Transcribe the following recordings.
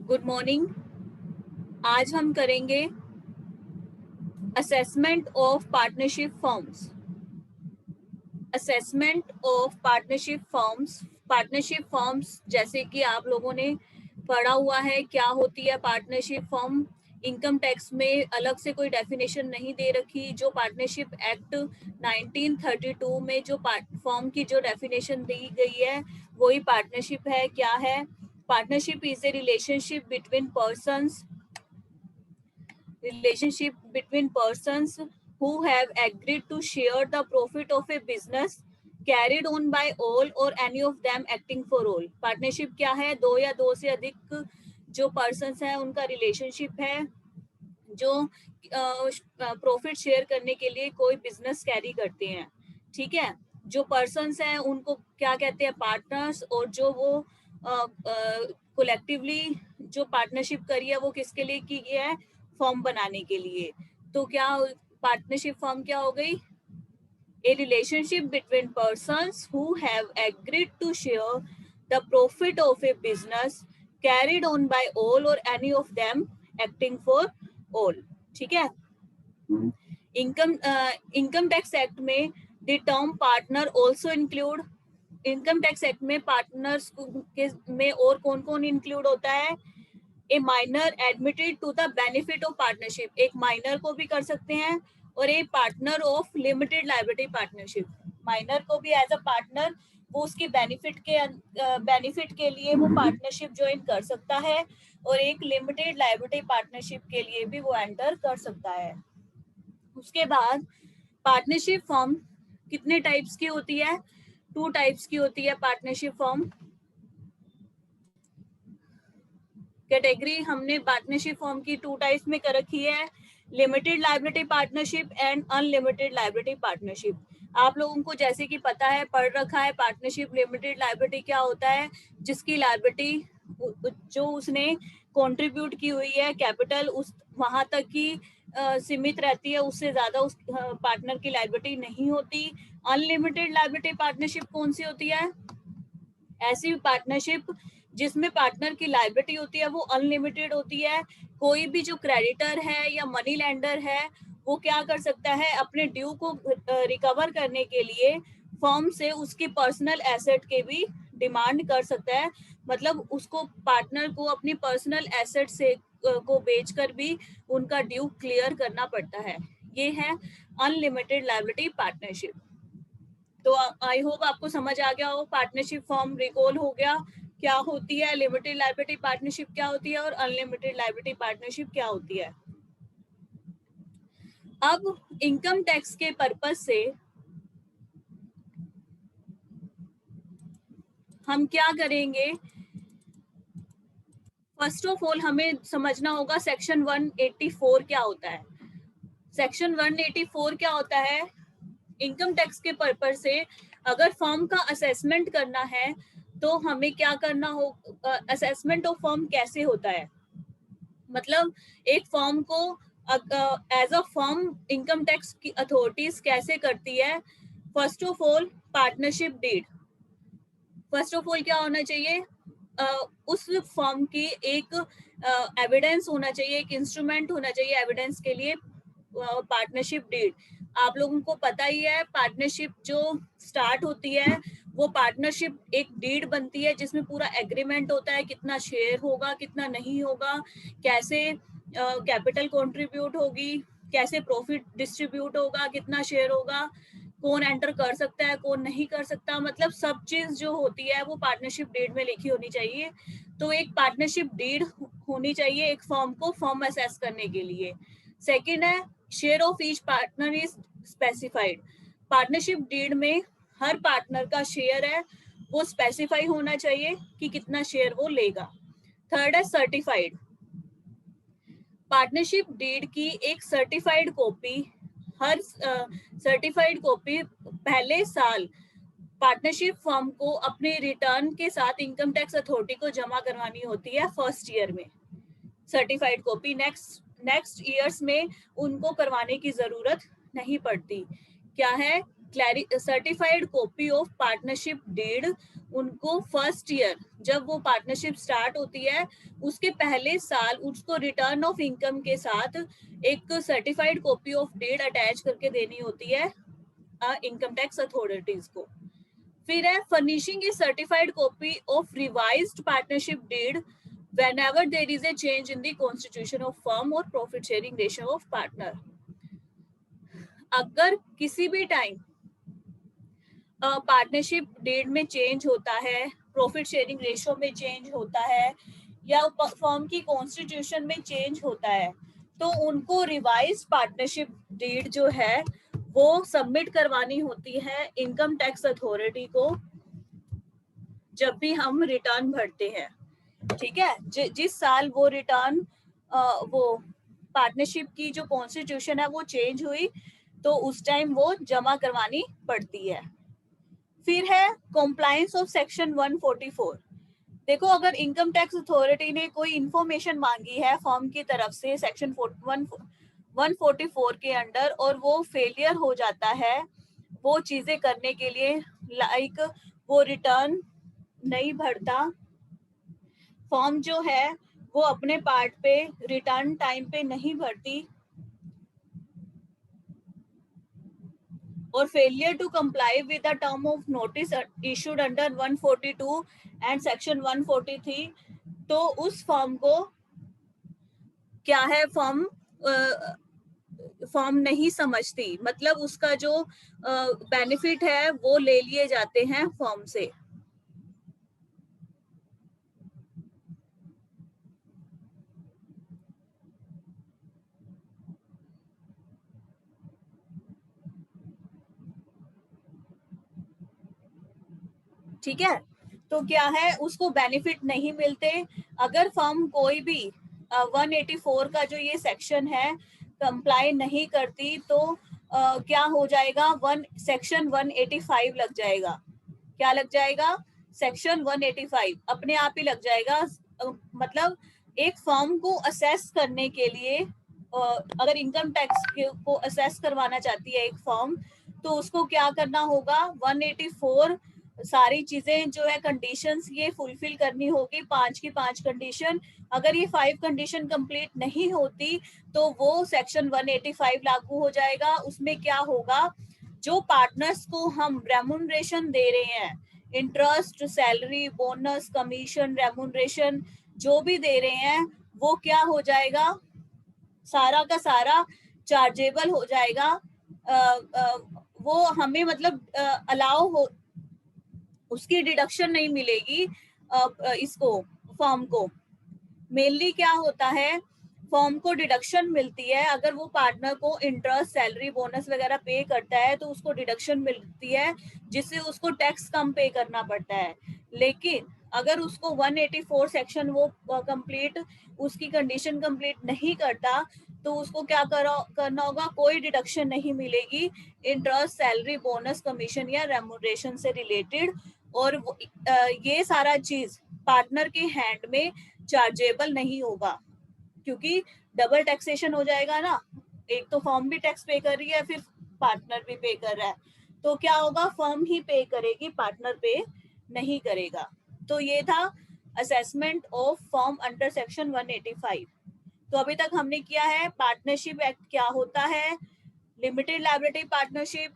Good morning. आज हम करेंगे assessment of partnership firms. Assessment of partnership firms. Partnership firms जैसे कि आप लोगों ने पढ़ा हुआ है, क्या होती है पार्टनरशिप फर्म। इनकम टैक्स में अलग से कोई डेफिनेशन नहीं दे रखी। जो पार्टनरशिप एक्ट 1932 में जो फर्म की जो डेफिनेशन दी गई है वही पार्टनरशिप है। क्या है partnership? Is a relationship between persons who have agreed to share the profit of a business carried on by all or any of them acting for all। Partnership क्या है? दो या दो से अधिक जो पर्सन्स हैं उनका रिलेशनशिप है जो प्रॉफिट शेयर करने के लिए कोई बिजनेस कैरी करते हैं। ठीक है, जो पर्सन्स हैं उनको क्या कहते हैं? पार्टनर्स। और जो वो कोलेक्टिवली जो पार्टनरशिप करी है वो किसके लिए की है? फॉर्म बनाने के लिए। तो क्या पार्टनरशिप फॉर्म क्या हो गई? A relationship between persons who have agreed to share the profit of a business carried on by all और any of them acting for all. ठीक है। इनकम टैक्स एक्ट में the term partner also include. Income tax act में partners में और कौन कौन include होता है? A minor admitted to the benefit of partnership. एक माइनर को भी कर सकते हैं और a partner of limited liability partnership. Minor को भी एज अ पार्टनर वो उसकी बेनिफिट के लिए वो पार्टनरशिप ज्वाइन कर सकता है और एक लिमिटेड लायबिलिटी पार्टनरशिप के लिए भी वो एंटर कर सकता है। उसके बाद पार्टनरशिप फॉर्म कितने टाइप्स की होती है? 2 टाइप्स की होती है पार्टनरशिप फॉर्म। कैटेगरी हमने पार्टनरशिप फॉर्म की 2 टाइप्स में कर रखी है, limited liability partnership and unlimited liability partnership. आप लोगों को जैसे कि पता है, पढ़ रखा है पार्टनरशिप लिमिटेड लायबिलिटी क्या होता है? जिसकी लायबिलिटी जो उसने कंट्रीब्यूट की हुई है कैपिटल उस वहां तक की सीमित रहती है, उससे ज्यादा उस पार्टनर की लायबिलिटी नहीं होती। अनलिमिटेड लायबिलिटी पार्टनरशिप कौन सी होती है? ऐसी पार्टनरशिप जिसमें पार्टनर की लायबिलिटी होती है वो अनलिमिटेड होती है। कोई भी जो क्रेडिटर है या मनी लेंडर है वो क्या कर सकता है? अपने ड्यू को रिकवर करने के लिए फर्म से उसकी पर्सनल एसेट के भी डिमांड कर सकता है। मतलब उसको पार्टनर को अपनी पर्सनल एसेट से को बेचकर भी उनका ड्यू क्लियर करना पड़ता है। ये है अनलिमिटेड लायबिलिटी पार्टनरशिप। तो आई होप आपको समझ आ गया हो। पार्टनरशिप फॉर्म रिकॉल हो गया क्या होती है, लिमिटेड लायबिलिटी पार्टनरशिप क्या होती है और अनलिमिटेड लायबिलिटी पार्टनरशिप क्या होती है। अब इनकम टैक्स के पर्पस से हम क्या करेंगे? फर्स्ट ऑफ ऑल हमें समझना होगा सेक्शन 184 क्या होता है। सेक्शन 184 क्या होता है? इनकम टैक्स के पर्पस से अगर फॉर्म का असेसमेंट करना है तो हमें क्या करना हो? असेसमेंट ऑफ फॉर्म कैसे होता है? मतलब एक फॉर्म को as a form income tax की अथॉरिटीज कैसे करती है? First of all partnership deed. First of all क्या होना चाहिए? उस फॉर्म की एक एविडेंस होना चाहिए, एक इंस्ट्रूमेंट होना चाहिए एविडेंस के लिए, पार्टनरशिप डीड। आप लोगों को पता ही है पार्टनरशिप जो स्टार्ट होती है वो पार्टनरशिप एक डीड बनती है जिसमें पूरा एग्रीमेंट होता है, कितना शेयर होगा कितना नहीं होगा, कैसे कैपिटल कंट्रीब्यूट होगी, कैसे प्रॉफिट डिस्ट्रीब्यूट होगा, कितना शेयर होगा, कौन एंटर कर सकता है कौन नहीं कर सकता। मतलब सब चीज जो होती है वो पार्टनरशिप डीड में लिखी होनी चाहिए। तो एक पार्टनरशिप डीड होनी चाहिए एक फॉर्म को फॉर्म असेस करने के लिए। सेकंड है share of each partner is specified. Partnership deed में हर पार्टनर का शेयर है वो स्पेसिफाई होना चाहिए कि कितना शेयर वो लेगा। थर्ड है सर्टिफाइड। पार्टनरशिप डीड की एक सर्टिफाइड कॉपी हर सर्टिफाइड कॉपी पहले साल पार्टनरशिप फर्म को अपने रिटर्न के साथ इनकम टैक्स अथॉरिटी को जमा करवानी होती है फर्स्ट ईयर में। सर्टिफाइड कॉपी नेक्स्ट ईयर्स में उनको करवाने की जरूरत नहीं पड़ती। क्या है? Certified copy of partnership deed उनको फर्स्ट ईयर जब वो पार्टनरशिप स्टार्ट होती है उसके पहले साल उसको रिटर्न ऑफ इनकम के साथ एक certified copy of deed attach करके देनी होती है इनकम टैक्स अथॉरिटीज को। फिर है furnishing a certified copy of revised partnership deed whenever there is a change in the constitution of firm or profit sharing ratio of partner। अगर किसी भी टाइम पार्टनरशिप डीड में चेंज होता है, profit sharing ratio में change होता है या फर्म की कॉन्स्टिट्यूशन में चेंज होता है, तो उनको रिवाइज पार्टनरशिप डीड जो है वो सबमिट करवानी होती है इनकम टैक्स अथॉरिटी को जब भी हम रिटर्न भरते हैं। ठीक है, जिस साल वो रिटर्न वो पार्टनरशिप की जो कॉन्स्टिट्यूशन है वो चेंज हुई तो उस टाइम वो जमा करवानी पड़ती है। फिर है कॉम्प्लायंस ऑफ सेक्शन 144। देखो अगर इनकम टैक्स अथॉरिटी ने कोई इंफॉर्मेशन मांगी है फर्म की तरफ से सेक्शन 144 के अंडर और वो फेलियर हो जाता है वो चीजें करने के लिए, लाइक वो रिटर्न नहीं भरता, फॉर्म जो है वो अपने पार्ट पे रिटर्न टाइम पे नहीं भरती और failure to comply with the term of notice issued under 142 and section 143, तो उस फॉर्म को क्या है, फॉर्म नहीं समझती, मतलब उसका जो बेनिफिट है वो ले लिए जाते हैं फॉर्म से। ठीक है, तो क्या है उसको बेनिफिट नहीं मिलते। अगर फर्म कोई भी 184 का जो ये सेक्शन है कंप्लाई नहीं करती तो क्या हो जाएगा, सेक्शन 185 लग जाएगा। क्या लग जाएगा, सेक्शन 185 अपने आप ही लग जाएगा। मतलब एक फर्म को असेस करने के लिए अगर इनकम टैक्स को असेस करवाना चाहती है एक फर्म तो उसको क्या करना होगा, 184 सारी चीजें जो है कंडीशंस ये फुलफिल करनी होगी, 5 की 5 कंडीशन। अगर ये 5 कंडीशन कंप्लीट नहीं होती तो वो सेक्शन 185 लागू हो जाएगा। उसमें क्या होगा, जो पार्टनर्स को हम रेमुनरेशन दे रहे हैं, interest, salary, bonus, commission, remuneration जो भी दे रहे हैं वो क्या हो जाएगा, सारा का सारा चार्जेबल हो जाएगा। वो हमें मतलब अलाउ हो, उसकी डिडक्शन नहीं मिलेगी इसको फर्म को। मेनली क्या होता है, फर्म को डिडक्शन मिलती है अगर वो पार्टनर को इंटरेस्ट, सैलरी, बोनस वगैरह पे करता है तो उसको डिडक्शन मिलती है जिससे उसको टैक्स कम पे करना पड़ता है। लेकिन अगर उसको 184 सेक्शन वो कंप्लीट, उसकी कंडीशन कंप्लीट नहीं करता तो उसको क्या करना होगा, कोई डिडक्शन नहीं मिलेगी इंटरेस्ट, सैलरी, बोनस, कमीशन या रेमुनरेशन से रिलेटेड। और ये सारा चीज पार्टनर के हैंड में चार्जेबल नहीं होगा क्योंकि डबल टैक्सेशन हो जाएगा ना, एक तो फर्म भी टैक्स पे कर रही है फिर पार्टनर भी पे कर रहा है, तो क्या होगा, फर्म ही पे करेगी, पार्टनर पे नहीं करेगा। तो ये था assessment of firm under section 185। तो अभी तक हमने किया है पार्टनरशिप एक्ट क्या होता है, limited liability partnership,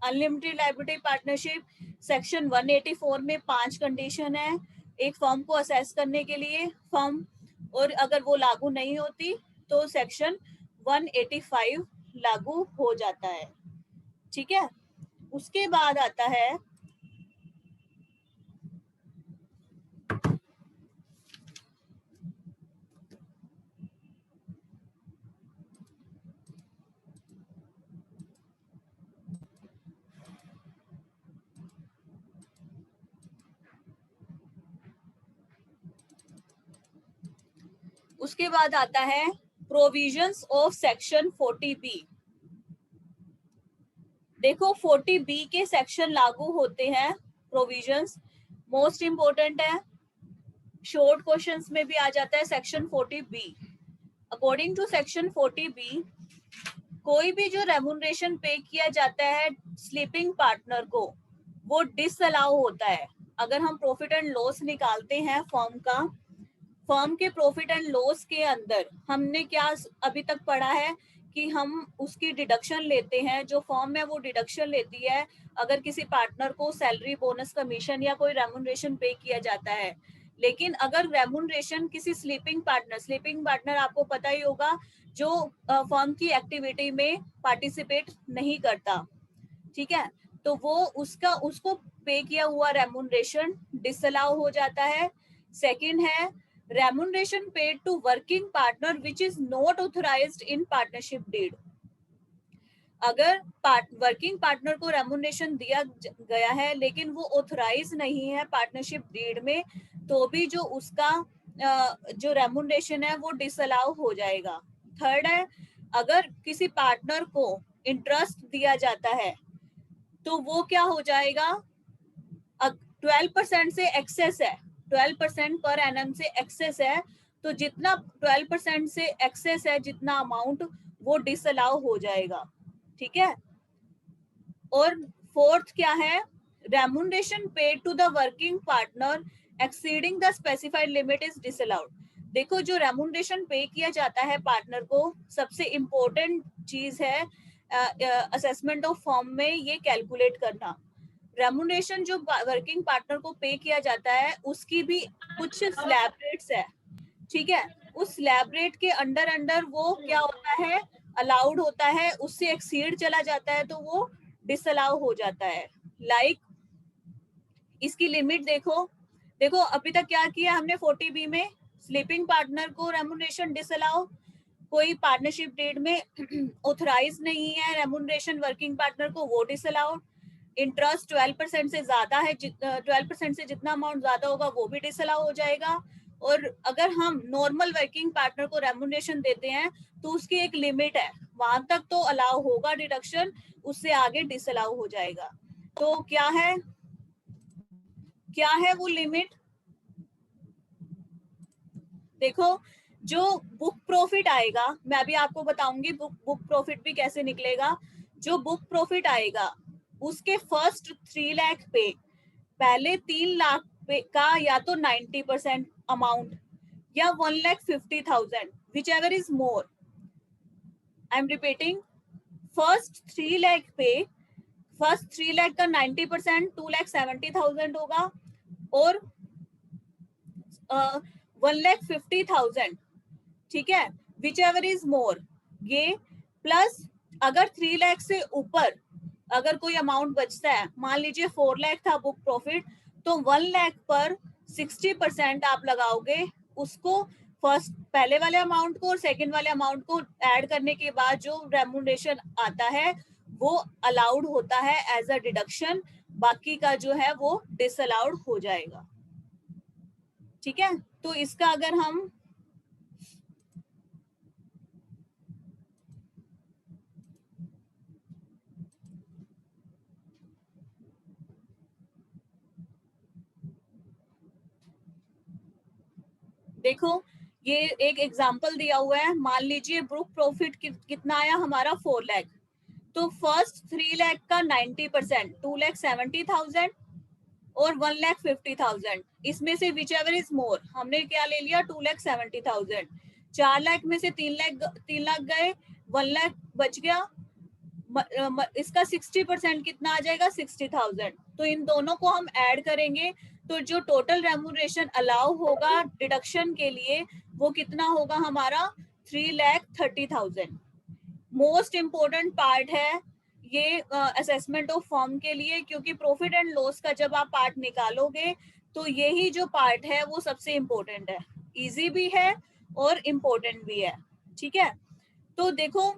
unlimited liability partnership. Section 184 में 5 कंडीशन है एक फर्म को असेस करने के लिए फर्म, और अगर वो लागू नहीं होती तो सेक्शन 185 लागू हो जाता है। ठीक है, उसके बाद आता है उसके बाद आता है प्रोविजंस ऑफ सेक्शन 40B। देखो 40B के सेक्शन लागू होते हैं, प्रोविजंस मोस्ट इंपोर्टेंट है, शॉर्ट क्वेश्चंस में भी आ जाता है section 40B। According to section 40B कोई भी जो रेमुनरेशन पे किया जाता है स्लीपिंग पार्टनर को वो डिसअलाउ होता है। अगर हम प्रॉफिट एंड लॉस निकालते हैं फर्म का, फर्म के प्रॉफिट एंड लॉस के अंदर हमने क्या अभी तक पढ़ा है कि हम उसकी डिडक्शन लेते हैं, जो फर्म है वो डिडक्शन लेती है अगर किसी पार्टनर को सैलरी, बोनस, कमीशन या कोई रेम्युनरेशन पे किया जाता है। लेकिन अगर रेम्युनरेशन किसी स्लीपिंग पार्टनर आपको पता ही होगा, जो फर्म की एक्टिविटी में पार्टिसिपेट नहीं करता, ठीक है, तो वो उसको पे किया हुआ रेम्युनरेशन डिसअलाउ हो जाता है। सेकंड है remuneration paid to working partner which is not authorised in partnership deed. अगर वर्किंग पार्टनर को रेम्युनरेशन दिया गया है लेकिन वो ऑथराइज नहीं है पार्टनरशिप डीड में, तो भी जो उसका जो रेम्युनरेशन है वो डिसअलाउ हो जाएगा। थर्ड है अगर किसी पार्टनर को इंटरेस्ट दिया जाता है तो वो क्या हो जाएगा, 12% से एक्सेस है, 12% पर एनम से एक्सेस है, तो जितना 12% से एक्सेस है जितना अमाउंट वो डिसअलाउ हो जाएगा, ठीक है। और फोर्थ क्या है, remuneration paid to the working partner exceeding the specified limit is disallowed. देखो जो रेम्युनरेशन पे किया जाता है पार्टनर को, सबसे इम्पोर्टेंट चीज है असेसमेंट ऑफ फर्म में ये कैलकुलेट करना। रेम्युनरेशन जो वर्किंग पार्टनर को पे किया जाता है उसकी भी कुछ स्लैब रेट्स है, ठीक है। उस स्लैब रेट के अंडर वो क्या होता है, अलाउड होता है, उससे एक्सीड चला जाता है तो वो डिसअलाउ हो जाता है। लाइक इसकी लिमिट देखो, देखो अभी तक क्या किया हमने 40B में, स्लीपिंग पार्टनर को रेम्युनरेशन डिसअलाउ, कोई पार्टनरशिप डेट में ऑथराइज नहीं है रेम्युनरेशन वर्किंग पार्टनर को, वो डिसअलाउड। इंटरेस्ट 12% से ज्यादा है, 12% से जितना अमाउंट ज्यादा होगा वो भी डिसअलाउ हो जाएगा। और अगर हम नॉर्मल वर्किंग पार्टनर को रेम्युनरेशन देते हैं तो उसकी एक लिमिट है, वहां तक तो अलाउ होगा डिडक्शन, उससे आगे डिसअलाउ हो जाएगा। तो क्या है वो लिमिट, देखो जो बुक प्रॉफिट आएगा, मैं अभी आपको बताऊंगी बुक प्रॉफिट भी कैसे निकलेगा। जो बुक प्रॉफिट आएगा उसके फर्स्ट 3 लाख पे, पहले 3 लाख पे का या तो 90% अमाउंट या 1,50,000 which ever is more. I am repeating, first 3 lakh पे, फर्स्ट 3 लाख का 90% 2,70,000 होगा, और 1,50,000, ठीक है, विच एवर इज मोर ये, प्लस अगर 3 लाख से ऊपर अगर कोई अमाउंट बचता है, मान लीजिए 4 लाख था बुक प्रॉफिट, तो 1 लाख पर 60% आप लगाओगे उसको, फर्स्ट पहले वाले अमाउंट को और सेकंड वाले अमाउंट को ऐड करने के बाद जो रेम्युनरेशन आता है वो अलाउड होता है एज अ डिडक्शन, बाकी का जो है वो डिसअलाउड हो जाएगा, ठीक है। तो इसका अगर हम देखो, ये एक एग्जांपल दिया हुआ है, मान लीजिए बुक प्रॉफिट कितना आया हमारा 4 लाख, तो फर्स्ट 3 लाख का 90% 2,70,000 और 1,50,000, इसमें से विच एवर इज मोर, हमने क्या ले लिया 2,70,000, 4 लाख में से 3 लाख गए, 1 लाख बच गया, इसका 60% कितना आ जाएगा 60,000, तो इन दोनों को हम ऐड करेंगे तो जो टोटल रेम्युनरेशन अलाउ होगा डिडक्शन के लिए वो कितना होगा हमारा 3,30,000। मोस्ट इम्पोर्टेंट पार्ट है ये असेसमेंट ऑफ फर्म के लिए, क्योंकि प्रॉफिट एंड लॉस का जब आप पार्ट निकालोगे तो यही जो पार्ट है वो सबसे इम्पोर्टेंट है, इजी भी है और इम्पोर्टेंट भी है, ठीक है। तो देखो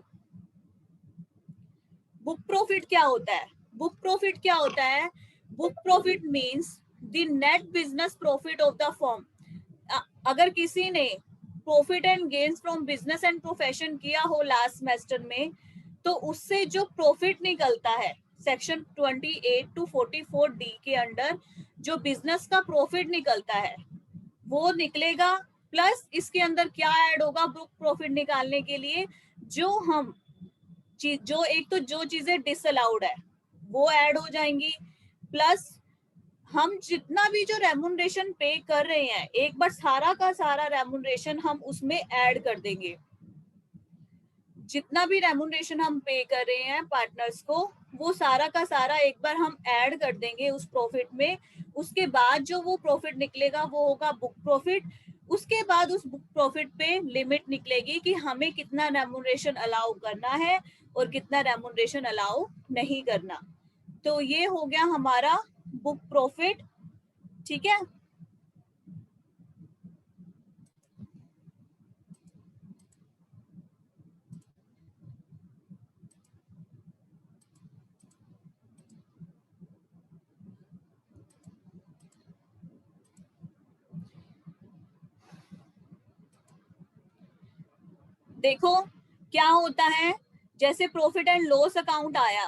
बुक प्रॉफिट क्या होता है, बुक प्रॉफिट क्या होता है, book profit means the net business profit of the firm. अगर किसी ने profit and gains from business and profession किया हो लास्ट सेमेस्टर में, तो उससे जो प्रॉफिट निकलता है सेक्शन 28 to 44 डी के अंडर जो बिजनेस का प्रॉफिट निकलता है वो निकलेगा, प्लस इसके अंदर क्या ऐड होगा बुक प्रॉफिट निकालने के लिए, जो हम जो एक तो जो चीजें डिसअलाउड है वो ऐड हो जाएंगी, प्लस हम जितना भी जो रेम्युनरेशन पे कर रहे हैं एक बार सारा का सारा रेम्युनरेशन हम उसमें ऐड कर देंगे। जितना भी रेम्युनरेशन हम पे कर रहे हैं पार्टनर्स को वो सारा का सारा एक बार हम ऐड कर देंगे उस प्रॉफिट में। उसके बाद जो वो प्रॉफिट निकलेगा वो होगा बुक प्रॉफिट। उसके बाद उस बुक प्रॉफिट पे लिमिट निकलेगी कि हमें कितना रेम्युनरेशन अलाउ करना है और कितना रेम्युनरेशन अलाउ नहीं करना। तो ये हो गया हमारा बुक प्रॉफिट। ठीक है। देखो क्या होता है, जैसे प्रॉफिट एंड लॉस अकाउंट आया,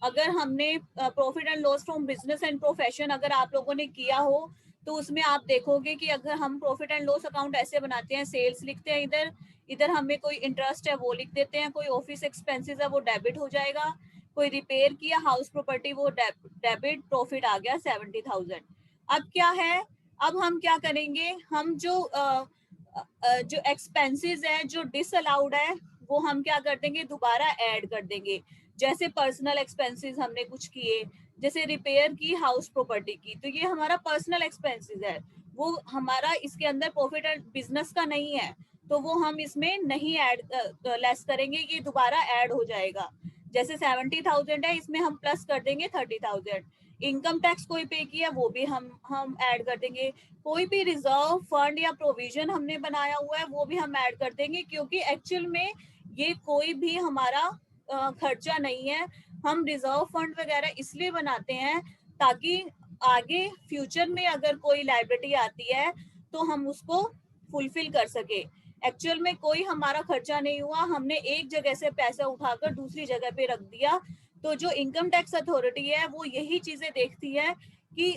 अगर हमने profit and loss from business and profession अगर आप लोगों ने किया हो तो उसमें आप देखोगे कि अगर हम प्रॉफिट एंड लॉस अकाउंट ऐसे बनाते हैं, सेल्स लिखते हैं इधर, इधर हमें कोई इंटरेस्ट है वो लिख देते हैं, कोई ऑफिस एक्सपेंसेस है वो डेबिट हो जाएगा, कोई रिपेयर किया हाउस प्रॉपर्टी वो डेबिट, प्रॉफिट आ गया 70,000। अब क्या है, अब हम क्या करेंगे, हम जो एक्सपेंसेस है जो डिसअलाउड है वो हम क्या कर देंगे, दोबारा ऐड कर देंगे। जैसे पर्सनल एक्सपेंसेस हमने कुछ किए, जैसे रिपेयर की हाउस प्रॉपर्टी की, तो ये हमारा पर्सनल एक्सपेंसेस है, वो हमारा इसके अंदर प्रॉफिट एंड बिजनेस का नहीं है, तो वो हम इसमें नहीं ऐड लेस करेंगे, ये दोबारा ऐड हो जाएगा। जैसे 70,000 है, इसमें हम प्लस कर देंगे 30,000। इनकम टैक्स कोई पे किया वो भी हम ऐड कर देंगे। कोई भी रिजर्व फंड या प्रोविजन हमने बनाया हुआ है वो भी हम ऐड कर देंगे, क्योंकि एक्चुअल में ये कोई भी हमारा खर्चा नहीं है। हम रिजर्व फंड वगैरह इसलिए बनाते हैं ताकि आगे फ्यूचर में अगर कोई लायबिलिटी आती है तो हम उसको फुलफिल कर सके। एक्चुअल में कोई हमारा खर्चा नहीं हुआ, हमने एक जगह से पैसा उठाकर दूसरी जगह पे रख दिया। तो जो इनकम टैक्स अथॉरिटी है वो यही चीजें देखती है कि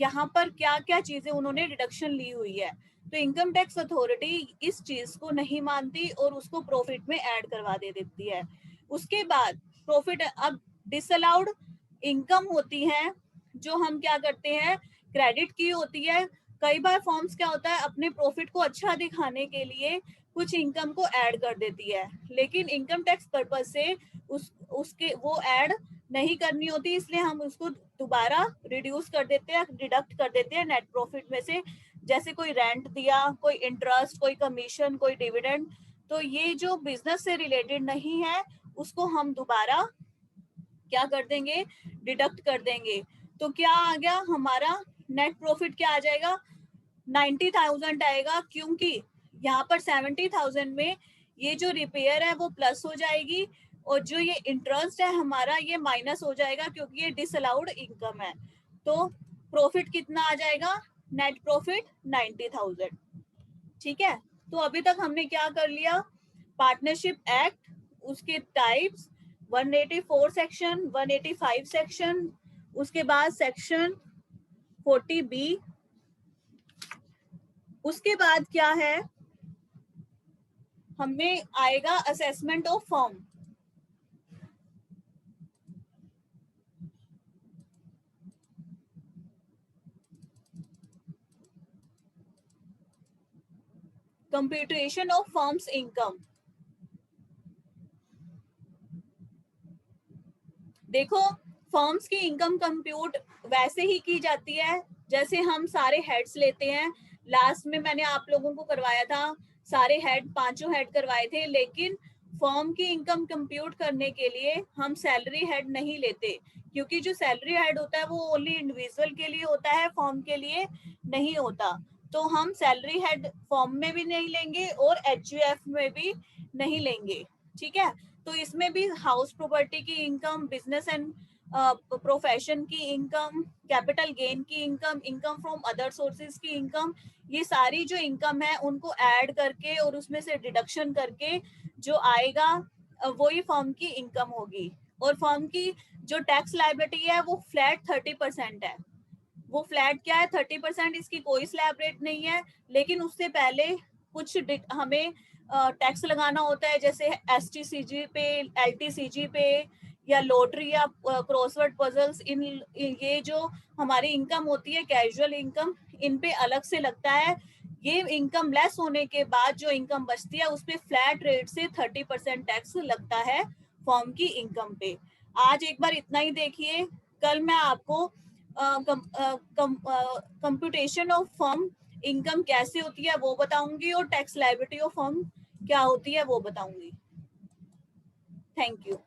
यहाँ पर क्या क्या चीजें उन्होंने डिडक्शन ली हुई है। तो इनकम टैक्स अथॉरिटी इस चीज को नहीं मानती और उसको प्रॉफिट में ऐड करवा दे देती है। उसके बाद प्रॉफिट, अब डिसअलाउड इनकम होती है जो हम क्या करते हैं, क्रेडिट की होती है। कई बार फॉर्म्स क्या होता है, अपने प्रॉफिट को अच्छा दिखाने के लिए कुछ इनकम को ऐड कर देती है, लेकिन इनकम टैक्स पर्पज से उसके वो ऐड नहीं करनी होती, इसलिए हम उसको दोबारा रिड्यूस कर देते हैं, डिडक्ट कर देते हैं नेट प्रॉफिट में से। जैसे कोई रेंट दिया, कोई इंटरेस्ट, कोई कमीशन, कोई डिविडेंड, तो ये जो बिजनेस से रिलेटेड नहीं है उसको हम दोबारा क्या कर देंगे, डिडक्ट कर देंगे। तो क्या आ गया हमारा नेट प्रॉफिट, क्या आ जाएगा, 90,000 आएगा, क्योंकि यहाँ पर 70,000 में ये जो रिपेयर है वो प्लस हो जाएगी और जो ये इंटरेस्ट है हमारा ये माइनस हो जाएगा, क्योंकि ये डिसअलाउड इनकम है। तो प्रॉफिट कितना आ जाएगा, नेट प्रॉफिट 90,000। ठीक है। तो अभी तक हमने क्या कर लिया, पार्टनरशिप एक्ट, उसके टाइप्स, 184 सेक्शन, 185 सेक्शन, उसके बाद सेक्शन 40B। उसके बाद क्या है, हमें आएगा assessment of firm. Computation of firms income. देखो फर्म्स की इनकम कंप्यूट वैसे ही की जाती है जैसे हम सारे हेड्स लेते हैं। लास्ट में मैंने आप लोगों को करवाया था, सारे हेड, पांचों हेड करवाए थे, लेकिन फर्म की इनकम कंप्यूट करने के लिए हम सैलरी हेड नहीं लेते, क्योंकि जो सैलरी हेड होता है वो ओनली इंडिविजुअल के लिए होता है, फर्म के लिए नहीं होता। तो हम सैलरी हेड फर्म में भी नहीं लेंगे और एचयूएफ में भी नहीं लेंगे। ठीक है। तो इसमें भी हाउस प्रॉपर्टी की इनकम, बिजनेस एंड प्रोफेशन की इनकम, कैपिटल गेन की income, income from other sources की इनकम, ये सारी जो इनकम है उनको ऐड करके और उसमें से डिडक्शन करके जो आएगा वही फर्म की इनकम होगी। और फर्म की जो टैक्स लायबिलिटी है वो फ्लैट 30% है। वो फ्लैट क्या है, 30%, इसकी कोई स्लैब रेट नहीं है, लेकिन उससे पहले कुछ हमें टैक्स लगाना होता है, जैसे एसटीसीजी पे, एलटीसीजी पे, या लॉटरी या क्रॉसवर्ड पजल्स, इन ये जो हमारी इनकम होती है कैजुअल इनकम, इन पे अलग से लगता है। ये इनकम लेस होने के बाद जो इनकम बचती है उस पे फ्लैट रेट से 30% टैक्स लगता है फर्म की इनकम पे। आज एक बार इतना ही देखिए, कल मैं आपको कंप्यूटेशन ऑफ फर्म इनकम कैसे होती है वो बताऊंगी और टैक्स लायबिलिटी ऑफ फर्म क्या होती है वो बताऊंगी। Thank you.